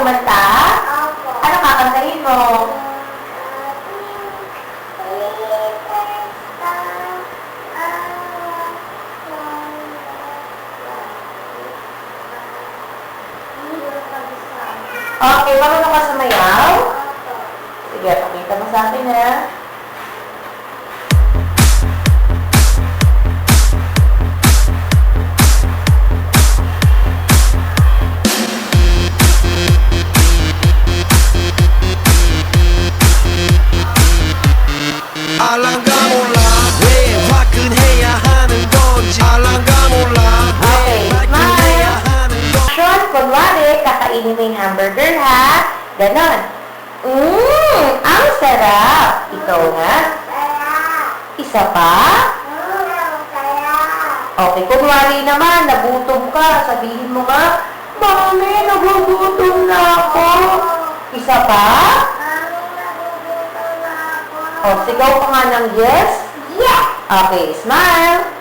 kumanta? Opo. Ano kakantahin mo? Okay, marunong ka sumayaw? Sige, pakita mo sa akin ha. 알랑가 몰라 왜 화끈해야 하는 건지 알랑가 몰라 Okay, 왜 화끈해야 smile. 하는 건지 Action, kunwari, kakainin mo yung hamburger ha. Ganon. Ang sarap. Ikaw nga. Isa pa? Okay, kunwari naman, nagutom ka. Sabihin mo nga, Mami, nagugutom na ako. Isa pa? O, sigaw ka nga ng yes. Yes! Okay, smile.